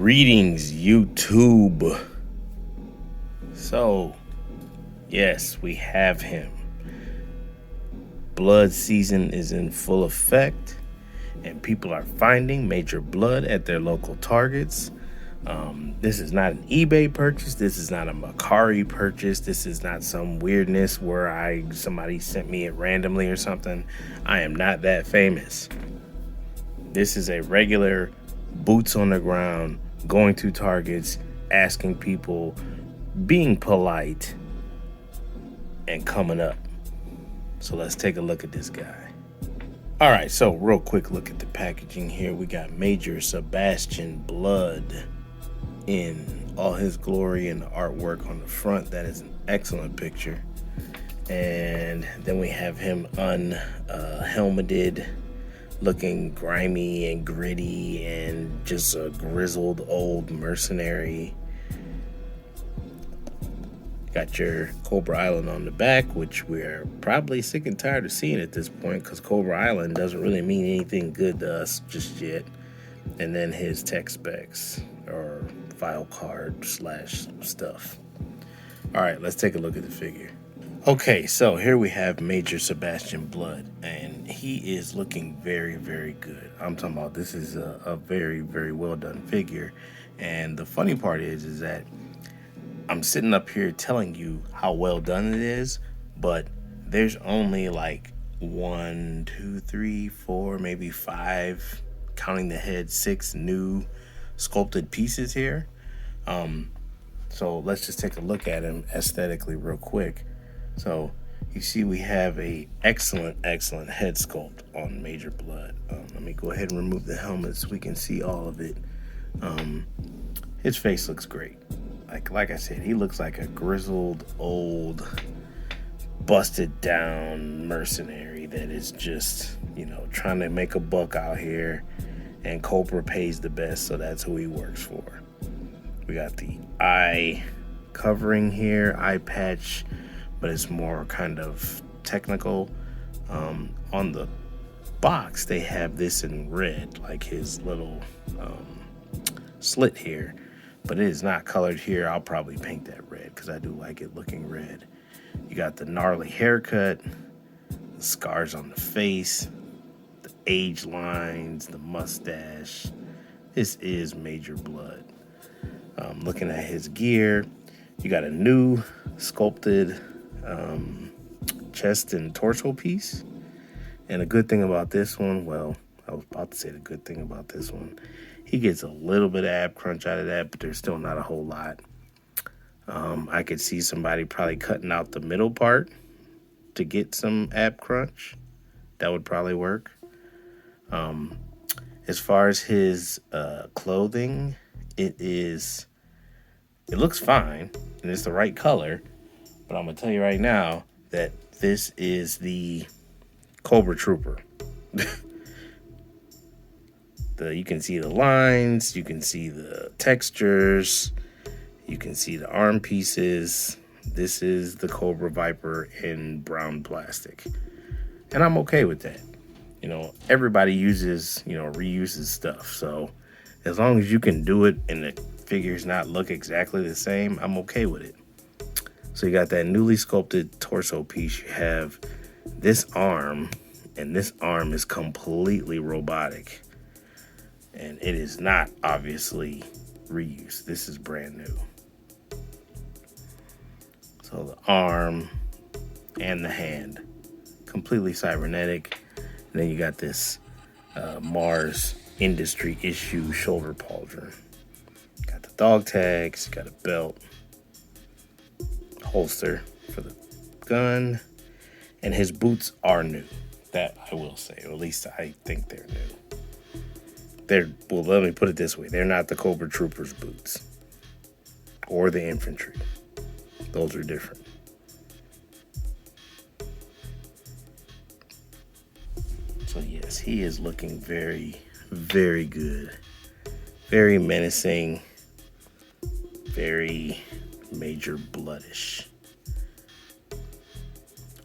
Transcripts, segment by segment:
Greetings, YouTube. So, yes, we have him. Blood season is in full effect, and people are finding Major Bludd at their local Targets. This is not an eBay purchase. This is not a Macari purchase. This is not some weirdness where somebody sent me it randomly or something. I am not that famous. This is a regular boots on the ground, going to Targets, asking people, being polite, and coming up. So let's take a look at this guy. All right, so real quick look at the packaging here. We got Major Sebastian Bludd in all his glory and the artwork on the front. That is an excellent picture. And then we have him unhelmeted, looking grimy and gritty and just a grizzled old mercenary. Got your Cobra Island on the back, which we're probably sick and tired of seeing at this point because Cobra Island doesn't really mean anything good to us just yet. And then his tech specs or file card / stuff. All right, let's take a look at the figure. Okay, so here we have Major Sebastian Bludd, and he is looking very, very good. I'm talking about this is a very, very well done figure. And the funny part is that I'm sitting up here telling you how well done it is, but there's only like 1, 2, 3, 4, maybe 5, counting the head, 6 new sculpted pieces here. So let's just take a look at him aesthetically real quick. So you see we have a excellent head sculpt on Major Bludd. Let me go ahead and remove the helmet so we can see all of it. His face looks great. Like I said, he looks like a grizzled, old, busted down mercenary that is just, trying to make a buck out here, and Cobra pays the best, so that's who he works for. We got the eye covering here, eye patch, but it's more kind of technical. On the box, they have this in red, like his little slit here, but it is not colored here. I'll probably paint that red because I do like it looking red. You got the gnarly haircut, the scars on the face, the age lines, the mustache. This is Major Bludd. Looking at his gear, you got a new sculpted chest and torso piece. And a good thing about this one, well, I was about to say the good thing about this one, he gets a little bit of ab crunch out of that, but there's still not a whole lot. I could see somebody probably cutting out the middle part to get some ab crunch. That would probably work. As far as his clothing, it looks fine and it's the right color, but I'm gonna tell you right now that this is the Cobra Trooper. You can see the lines, you can see the textures, you can see the arm pieces. This is the Cobra Viper in brown plastic, and I'm okay with that. Everybody reuses stuff, so as long as you can do it and the figures not look exactly the same, I'm okay with it. So you got that newly sculpted torso piece. You have this arm, and this arm is completely robotic. And it is not obviously reused. This is brand new. So the arm and the hand, completely cybernetic. And then you got this Mars Industry issue shoulder pauldron. Got the dog tags, got a belt, holster for the gun, and his boots are new. That I will say, or at least I think they're new. Let me put it this way. They're not the Cobra Troopers boots or the infantry. Those are different. So yes, he is looking very, very good. Very menacing. Very Major Bloodish.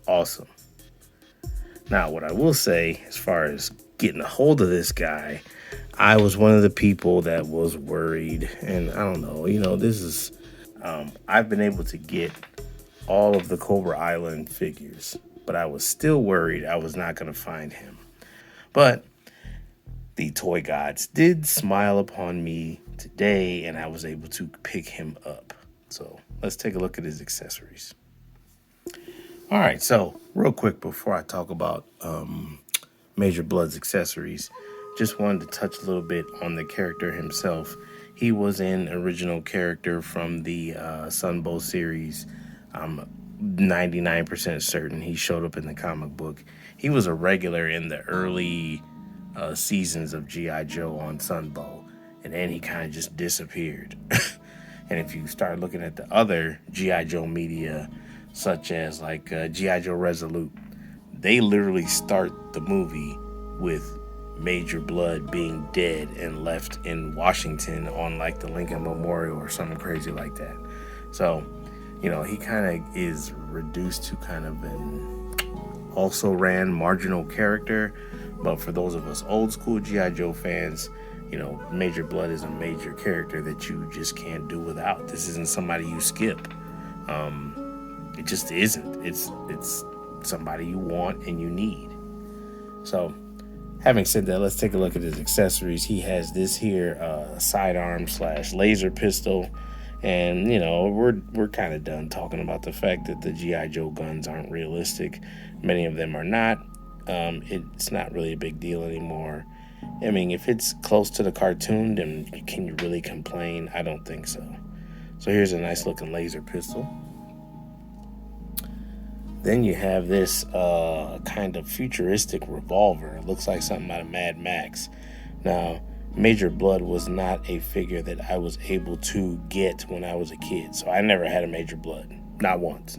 Awesome. Now, what I will say, as far as getting a hold of this guy, I was one of the people that was worried, and I don't know, this is, I've been able to get all of the Cobra Island figures, but I was still worried I was not going to find him. But the toy gods did smile upon me today, and I was able to pick him up. So let's take a look at his accessories. All right, so real quick before I talk about Major Bludd's accessories, just wanted to touch a little bit on the character himself. He was an original character from the Sunbow series. I'm 99% certain he showed up in the comic book. He was a regular in the early seasons of G.I. Joe on Sunbow, and then he kind of just disappeared. And if you start looking at the other G.I. Joe media, such as like G.I. Joe Resolute, they literally start the movie with Major Bludd being dead and left in Washington on like the Lincoln Memorial or something crazy like that. So, he kind of is reduced to kind of an also-ran marginal character. But for those of us old school G.I. Joe fans, Major Bludd is a major character that you just can't do without. This isn't somebody you skip. It just isn't. It's somebody you want and you need. So, having said that, let's take a look at his accessories. He has this here sidearm / laser pistol. And, we're kind of done talking about the fact that the G.I. Joe guns aren't realistic. Many of them are not. It's not really a big deal anymore. I mean, if it's close to the cartoon, then can you really complain? I don't think so. So here's a nice looking laser pistol. Then you have this kind of futuristic revolver. It looks like something out of Mad Max. Now, Major Bludd was not a figure that I was able to get when I was a kid. So I never had a Major Bludd. Not once.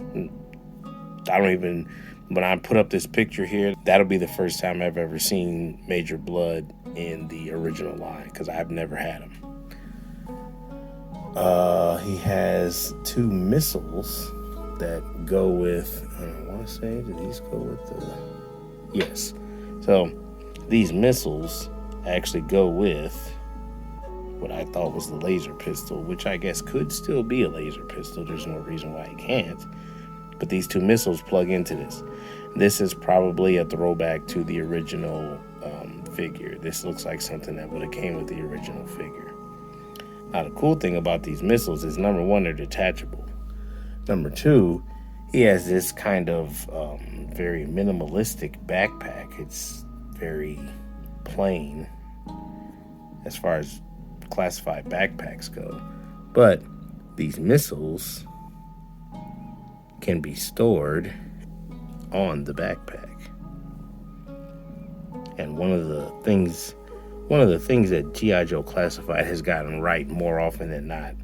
When I put up this picture here, that'll be the first time I've ever seen Major Bludd in the original line, because I've never had him. He has 2 missiles that go with, I want to say, do these go with the, yes. So these missiles actually go with what I thought was the laser pistol, which I guess could still be a laser pistol. There's no reason why it can't. But these 2 missiles plug into this. This is probably a throwback to the original figure. This looks like something that would have came with the original figure. Now, the cool thing about these missiles is, number 1, they're detachable. Number 2, he has this kind of very minimalistic backpack. It's very plain as far as classified backpacks go. But these missiles can be stored on the backpack. And one of the things that G.I. Joe Classified has gotten right more often than not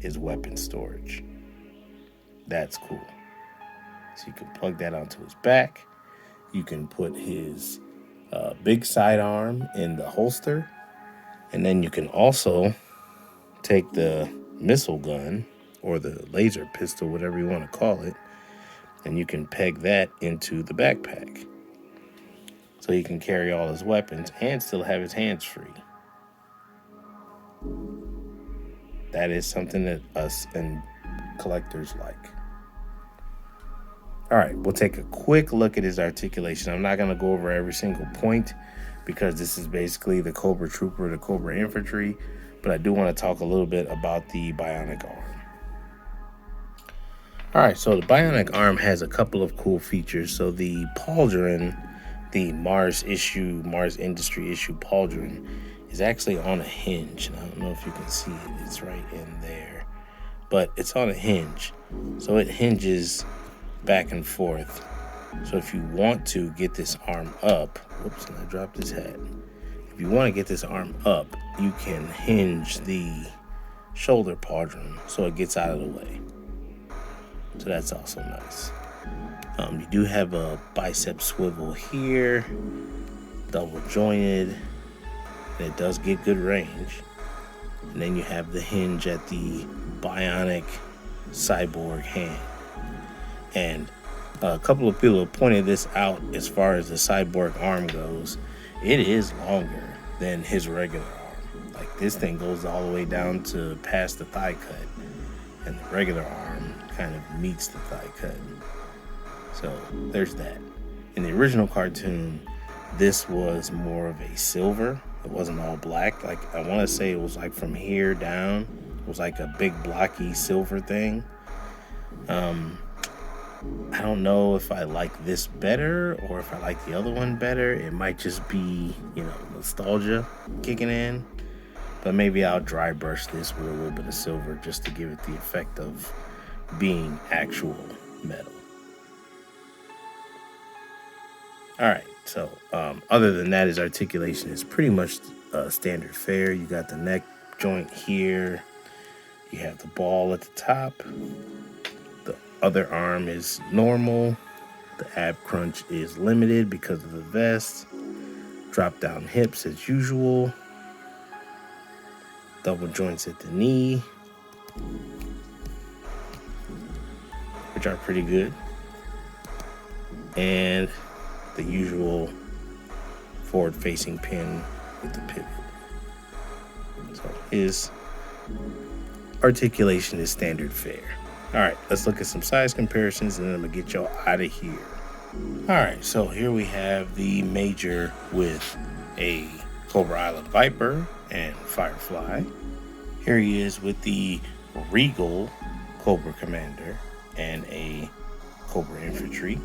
is weapon storage. That's cool. So you can plug that onto his back. You can put his big sidearm in the holster. And then you can also take the missile gun or the laser pistol, whatever you want to call it, and you can peg that into the backpack. So he can carry all his weapons and still have his hands free. That is something that us and collectors like. All right, we'll take a quick look at his articulation. I'm not going to go over every single point because this is basically the Cobra Trooper, the Cobra Infantry, but I do want to talk a little bit about the bionic arm. All right, so the bionic arm has a couple of cool features. So the pauldron, the Mars Industry issue pauldron, is actually on a hinge. And I don't know if you can see it. It's right in there. But it's on a hinge. So it hinges back and forth. So if you want to get this arm up, whoops, and I dropped his hat. If you want to get this arm up, you can hinge the shoulder pauldron so it gets out of the way. So that's also nice. You do have a bicep swivel here, double jointed, and it does get good range. And then you have the hinge at the bionic cyborg hand. And a couple of people have pointed this out as far as the cyborg arm goes. It is longer than his regular arm. Like this thing goes all the way down to past the thigh cut, and the regular arm kind of meets the thigh cut. So there's that. In the original cartoon, this was more of a silver. It wasn't all black. Like I want to say it was like from here down. It was like a big blocky silver thing. I don't know if I like this better or if I like the other one better. It might just be, nostalgia kicking in. But maybe I'll dry brush this with a little bit of silver just to give it the effect of being actual metal. All right, so other than that, his articulation is pretty much standard fare. You got the neck joint here. You have the ball at the top. The other arm is normal. The ab crunch is limited because of the vest. Drop down hips as usual. Double joints at the knee, which are pretty good. And the usual forward-facing pin with the pivot. So his articulation is standard fare. All right, let's look at some size comparisons, and then I'm gonna get y'all out of here. All right, so here we have the Major with a Cobra Island Viper and Firefly. Here he is with the Regal Cobra Commander and a Cobra Infantry.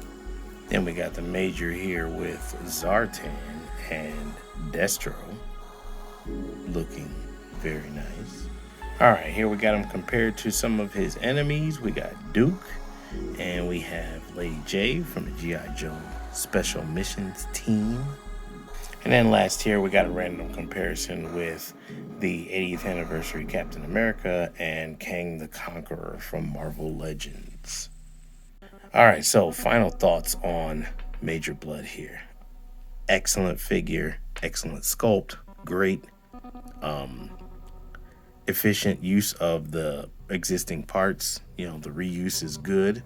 Then we got the Major here with Zartan and Destro, looking very nice. All right, here we got him compared to some of his enemies. We got Duke, and we have Lady J from the G.I. Joe Special Missions team. And then last here, we got a random comparison with the 80th anniversary Captain America and Kang the Conqueror from Marvel Legends. All right, so final thoughts on Major Bludd here. Excellent figure, excellent sculpt, great efficient use of the existing parts. The reuse is good.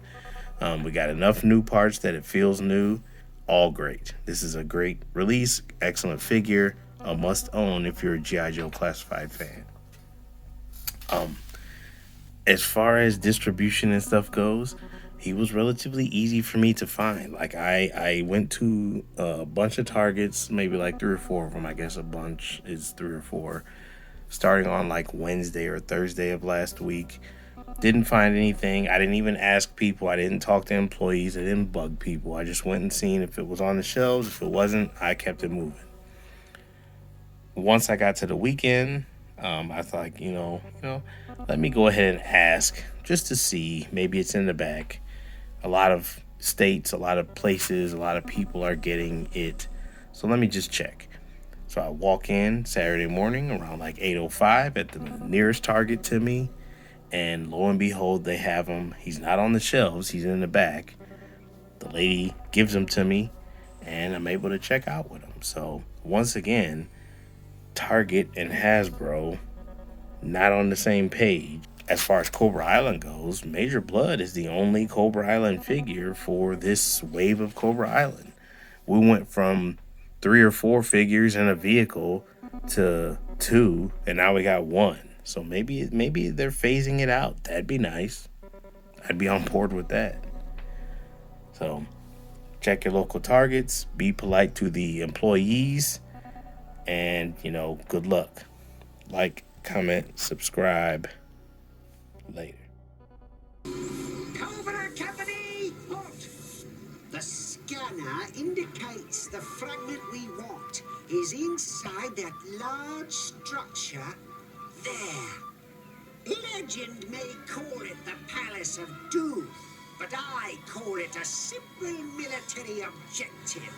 We got enough new parts that it feels new. All great. This is a great release, excellent figure, a must own if you're a G.I. Joe Classified fan. As far as distribution and stuff goes, he was relatively easy for me to find. Like I went to a bunch of Targets, maybe like 3 or 4 of them. I guess a bunch is 3 or 4, starting on like Wednesday or Thursday of last week. Didn't find anything. I didn't even ask people. I didn't talk to employees. I didn't bug people. I just went and seen if it was on the shelves. If it wasn't, I kept it moving. Once I got to the weekend, I thought, let me go ahead and ask just to see. Maybe it's in the back. A lot of states, a lot of places, a lot of people are getting it. So let me just check. So I walk in Saturday morning around like 8:05 at the nearest Target to me. And lo and behold, they have him. He's not on the shelves. He's in the back. The lady gives him to me, and I'm able to check out with him. So once again, Target and Hasbro not on the same page. As far as Cobra Island goes, Major Bludd is the only Cobra Island figure for this wave of Cobra Island. We went from 3 or 4 figures in a vehicle to 2, and now we got 1. So maybe they're phasing it out. That'd be nice. I'd be on board with that. So check your local Targets. Be polite to the employees. And, good luck. Like, comment, subscribe. Later. Cobra Company, halt! The scanner indicates the fragment we want is inside that large structure there. Legend may call it the Palace of Doom, but I call it a simple military objective.